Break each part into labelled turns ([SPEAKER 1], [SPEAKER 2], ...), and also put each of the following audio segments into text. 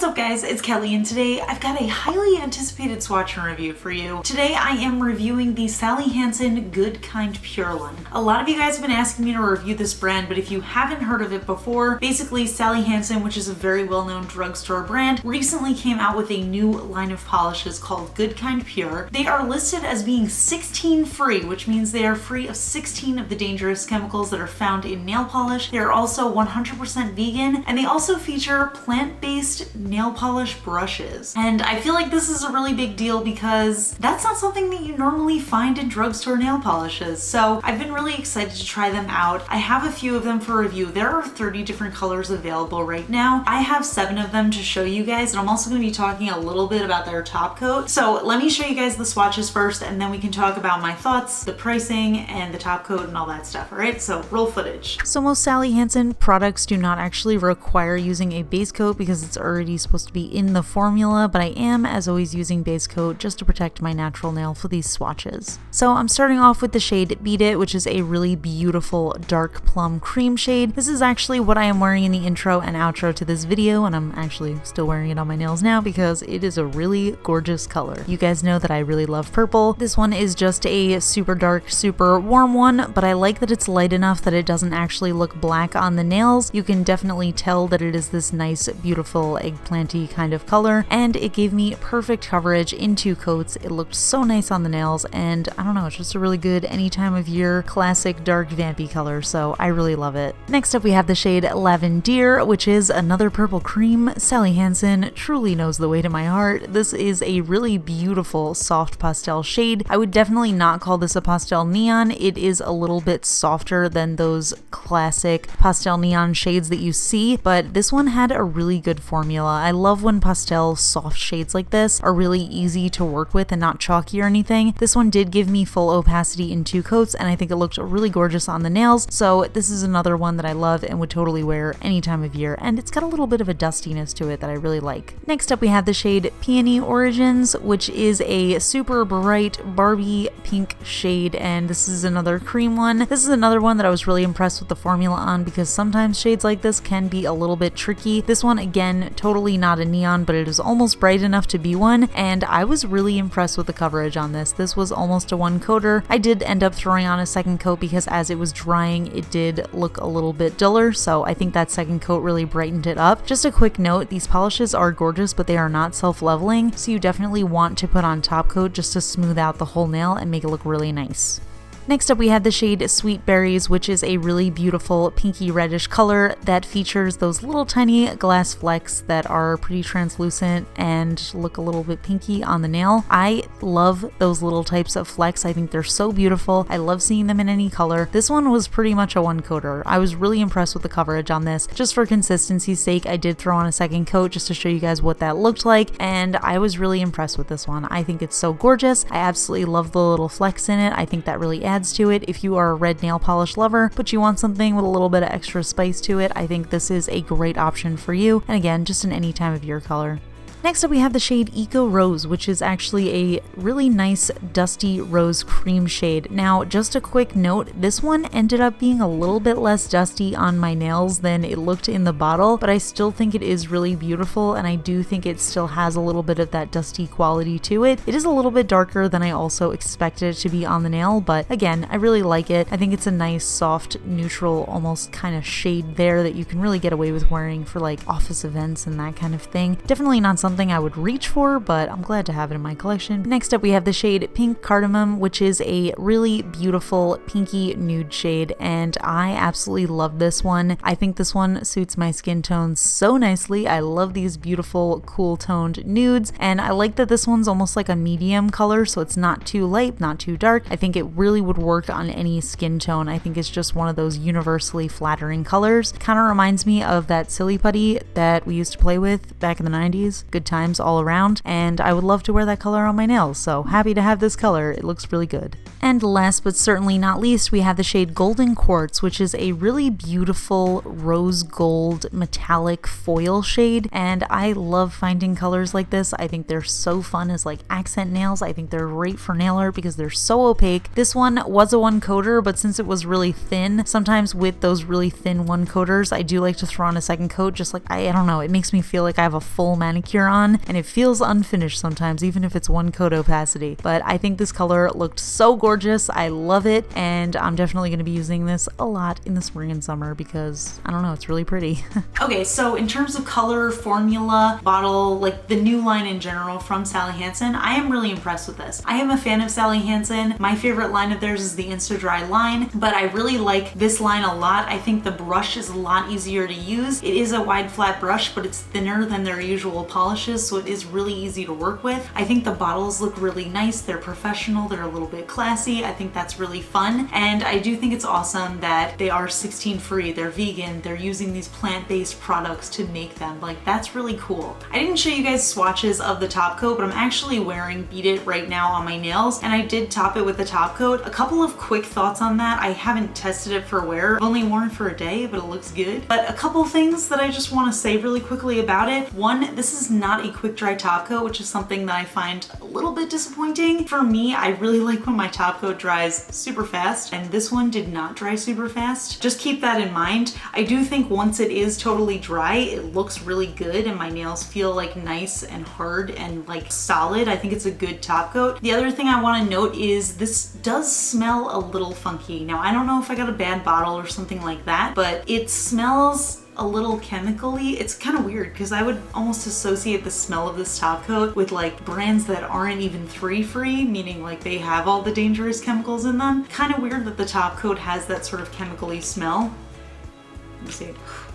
[SPEAKER 1] What's up guys, it's Kelly and today I've got a highly anticipated swatch and review for you. Today I am reviewing the Sally Hansen Good Kind Purelin. A lot of you guys have been asking me to review this brand, but if you haven't heard of it before, basically Sally Hansen, which is a very well-known drugstore brand, recently came out with a new line of polishes called Good Kind Pure. They are listed as being 16 free, which means they are free of 16 of the dangerous chemicals that are found in nail polish. They are also 100% vegan, and they also feature plant-based nail polish brushes. And I feel like this is a really big deal because that's not something that you normally find in drugstore nail polishes. So I've been really excited to try them out. I have a few of them for review. There are 30 different colors available right now. I have 7 of them to show you guys, and I'm also going to be talking a little bit about their top coat. So let me show you guys the swatches first, and then we can talk about my thoughts, the pricing, and the top coat and all that stuff. All right, so roll footage. So most Sally Hansen products do not actually require using a base coat because it's already supposed to be in the formula, but I am, as always, using base coat just to protect my natural nail for these swatches. So I'm starting off with the shade Beat It, which is a really beautiful dark plum cream shade. This is actually what I am wearing in the intro and outro to this video, and I'm actually still wearing it on my nails now because it is a really gorgeous color. You guys know that I really love purple. This one is just a super dark, super warm one, but I like that it's light enough that it doesn't actually look black on the nails. You can definitely tell that it is this nice, beautiful eggplanty kind of color, and it gave me perfect coverage in 2 coats. It looked so nice on the nails, and I don't know, it's just a really good any time of year classic dark vampy color, so I really love it. Next up we have the shade Lavender, which is another purple cream. Sally Hansen truly knows the way to my heart. This is a really beautiful soft pastel shade. I would definitely not call this a pastel neon. It is a little bit softer than those classic pastel neon shades that you see, but this one had a really good formula. I love when pastel soft shades like this are really easy to work with and not chalky or anything. This one did give me full opacity in 2 coats, and I think it looked really gorgeous on the nails, so this is another one that I love and would totally wear any time of year, and it's got a little bit of a dustiness to it that I really like. Next up we have the shade Peony Origins, which is a super bright Barbie pink shade, and this is another cream one. This is another one that I was really impressed with the formula on because sometimes shades like this can be a little bit tricky. This one, again, totally not a neon, but it is almost bright enough to be one, and I was really impressed with the coverage on this. This was almost a 1-coater. I did end up throwing on a 2nd coat because as it was drying, it did look a little bit duller, so I think that 2nd coat really brightened it up. Just a quick note, these polishes are gorgeous, but they are not self-leveling, so you definitely want to put on top coat just to smooth out the whole nail and make it look really nice. Next up we have the shade Sweet Berries, which is a really beautiful pinky reddish color that features those little tiny glass flecks that are pretty translucent and look a little bit pinky on the nail. I love those little types of flecks. I think they're so beautiful. I love seeing them in any color. This one was pretty much a 1-coater. I was really impressed with the coverage on this. Just for consistency's sake, I did throw on a 2nd coat just to show you guys what that looked like, and I was really impressed with this one. I think it's so gorgeous. I absolutely love the little flecks in it. I think that really adds to it if you are a red nail polish lover, but you want something with a little bit of extra spice to it. I think this is a great option for you, and again, just in any time of year color. Next up we have the shade Eco Rose, which is actually a really nice dusty rose cream shade. Now, just a quick note, this one ended up being a little bit less dusty on my nails than it looked in the bottle, but I still think it is really beautiful, and I do think it still has a little bit of that dusty quality to it. It is a little bit darker than I also expected it to be on the nail, but again, I really like it. I think it's a nice, soft, neutral, almost kind of shade there that you can really get away with wearing for like office events and that kind of thing. Definitely not something I would reach for, but I'm glad to have it in my collection. Next up we have the shade Pink Cardamom, which is a really beautiful pinky nude shade, and I absolutely love this one. I think this one suits my skin tone so nicely. I love these beautiful cool toned nudes, and I like that this one's almost like a medium color, so it's not too light, not too dark. I think it really would work on any skin tone. I think it's just one of those universally flattering colors. Kind of reminds me of that Silly Putty that we used to play with back in the 90s. Good
[SPEAKER 2] good times all around, and I would love to wear that color on my nails, so happy to have this color. It looks really good. And last but certainly not least, we have the shade Golden Quartz, which is a really beautiful rose gold metallic foil shade, and I love finding colors like this. I think they're so fun as like accent nails. I think they're great for nail art because they're so opaque. This one was a one coater, but since it was really thin, sometimes with those really thin one coaters, I do like to throw on a second coat, just like, I don't know, it makes me feel like I have a full manicure on, and it feels unfinished sometimes, even if it's one coat opacity. But I think this color looked so gorgeous. I love it, and I'm definitely going to be using this a lot in the spring and summer because, I don't know, it's really pretty.
[SPEAKER 1] Okay, so in terms of color, formula, bottle, like the new line in general from Sally Hansen, I am really impressed with this. I am a fan of Sally Hansen. My favorite line of theirs is the Insta Dry line, but I really like this line a lot. I think the brush is a lot easier to use. It is a wide flat brush, but it's thinner than their usual polishes, so it is really easy to work with. I think the bottles look really nice. They're professional. They're a little bit classy. I think that's really fun, and I do think it's awesome that they are 16 free. They're vegan. They're using these plant-based products to make them. Like, that's really cool. I didn't show you guys swatches of the top coat, but I'm actually wearing Beat It right now on my nails, and I did top it with the top coat. A couple of quick thoughts on that. I haven't tested it for wear. I've only worn it for a day, but it looks good. But a couple things that I just want to say really quickly about it. One, this is not a quick dry top coat, which is something that I find a little bit disappointing. For me, I really like when my top coat dries super fast, and this one did not dry super fast. Just keep that in mind. I do think once it is totally dry, it looks really good, and my nails feel like nice and hard and like solid. I think it's a good top coat. The other thing I want to note is this does smell a little funky. Now, I don't know if I got a bad bottle or something like that, but it smells a little chemically. It's kind of weird because I would almost associate the smell of this top coat with like brands that aren't even 3 free, meaning like they have all the dangerous chemicals in them. Kind of weird that the top coat has that sort of chemically smell. Let me see.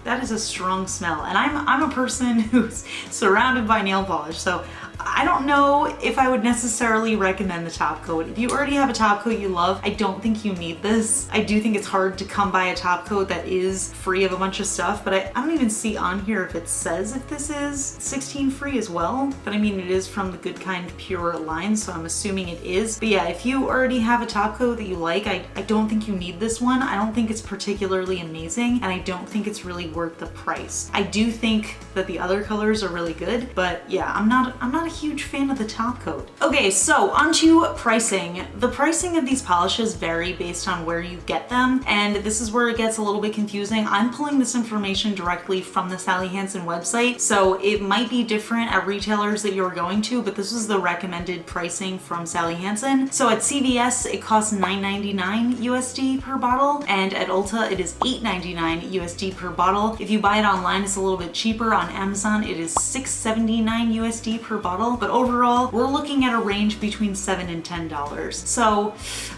[SPEAKER 1] That is a strong smell, and I'm a person who's surrounded by nail polish, so I don't know if I would necessarily recommend the top coat. If you already have a top coat you love, I don't think you need this. I do think it's hard to come by a top coat that is free of a bunch of stuff, but I don't even see on here if it says if this is 16 free as well. But I mean, it is from the Good Kind Pure line, so I'm assuming it is. But yeah, if you already have a top coat that you like, I don't think you need this one. I don't think it's particularly amazing, and I don't think it's really worth the price. I do think that the other colors are really good, but yeah, I'm not a huge fan of the top coat. Okay, so onto pricing. The pricing of these polishes vary based on where you get them, and this is where it gets a little bit confusing. I'm pulling this information directly from the Sally Hansen website, so it might be different at retailers that you're going to, but this is the recommended pricing from Sally Hansen. So at CVS, it costs $9.99 USD per bottle, and at Ulta, it is $8.99 USD per bottle. If you buy it online, it's a little bit cheaper. On Amazon, it is $6.79 USD per bottle, but overall, we're looking at a range between $7 and $10. So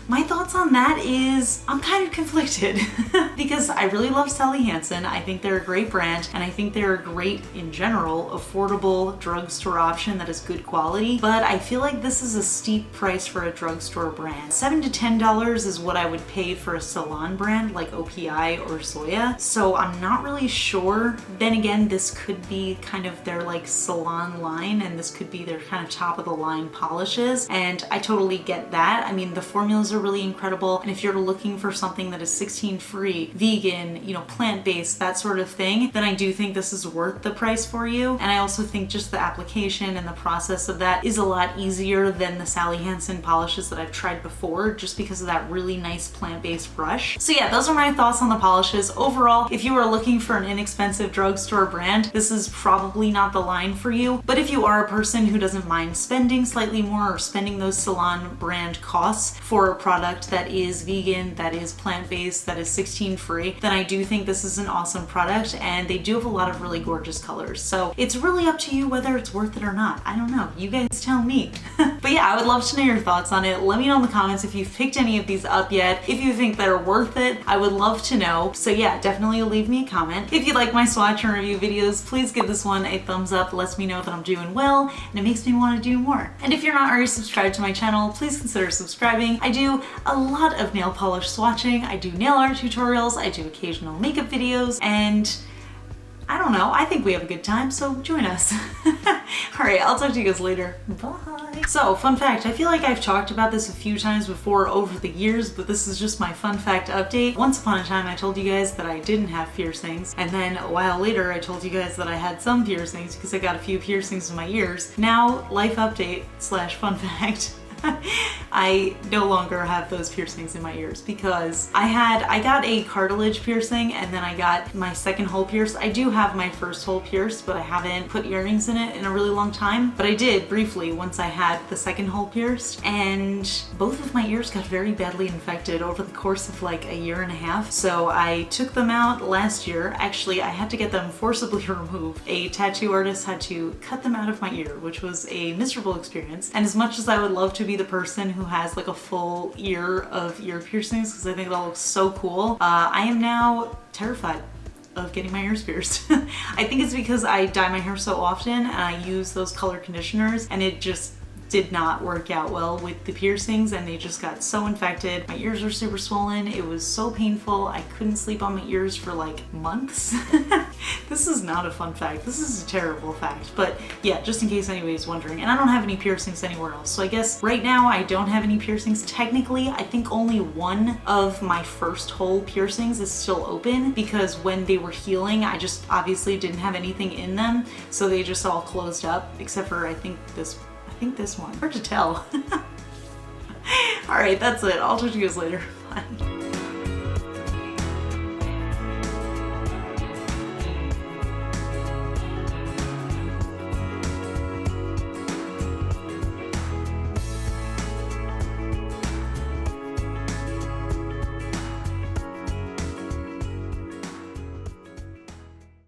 [SPEAKER 1] my thoughts on that is I'm kind of conflicted because I really love Sally Hansen. I think they're a great brand, and I think they're a great, in general, affordable drugstore option that is good quality, but I feel like this is a steep price for a drugstore brand. $7 to $10 is what I would pay for a salon brand like OPI or Zoya, so I'm not really sure. Then again, this could be kind of their like salon line, and this could be their kind of top of the line polishes, and I totally get that. I mean, the formulas are really incredible, and if you're looking for something that is 16 free, vegan, you know, plant-based, that sort of thing, then I do think this is worth the price for you. And I also think just the application and the process of that is a lot easier than the Sally Hansen polishes that I've tried before, just because of that really nice plant-based brush. So yeah, those are my thoughts on the polishes. Overall, if you are looking for an inexpensive drugstore brand, this is probably not the line for you. But if you are a person who doesn't mind spending slightly more or spending those salon brand costs for a product that is vegan, that is plant-based, that is 16 free, then I do think this is an awesome product, and they do have a lot of really gorgeous colors. So it's really up to you whether it's worth it or not. I don't know. You guys tell me. But yeah, I would love to know your thoughts on it. Let me know in the comments if you've picked any of these up yet. If you think they're worth it, I would love to know. So yeah, definitely leave me a comment. If you like my swatch and review videos, please give this one a thumbs up. It lets me know that I'm doing well, and it makes me want to do more. And if you're not already subscribed to my channel, please consider subscribing. I do a lot of nail polish swatching. I do nail art tutorials. I do occasional makeup videos, and I don't know, I think we have a good time, so join us. Alright, I'll talk to you guys later. Bye. So, fun fact, I feel like I've talked about this a few times before over the years, but this is just my fun fact update. Once upon a time I told you guys that I didn't have piercings, and then a while later I told you guys that I had some piercings because I got a few piercings in my ears. Now, life update / fun fact. I no longer have those piercings in my ears because I got a cartilage piercing and then I got my second hole pierced. I do have my first hole pierced, but I haven't put earrings in it in a really long time. But I did briefly once I had the second hole pierced, and both of my ears got very badly infected over the course of like a year and a half. So I took them out last year. Actually, I had to get them forcibly removed. A tattoo artist had to cut them out of my ear, which was a miserable experience. And as much as I would love to be the person who has like a full ear of ear piercings because I think that looks so cool, I am now terrified of getting my ears pierced. I think it's because I dye my hair so often and I use those color conditioners, and it just did not work out well with the piercings, and they just got so infected. My ears were super swollen. It was so painful. I couldn't sleep on my ears for like months. This is not a fun fact. This is a terrible fact, but yeah, just in case anybody's wondering. And I don't have any piercings anywhere else. So I guess right now I don't have any piercings. Technically, I think only one of my first hole piercings is still open because when they were healing, I just obviously didn't have anything in them. So they just all closed up, except for I think this one. Hard to tell. Alright, that's it. I'll talk to you guys later. Bye.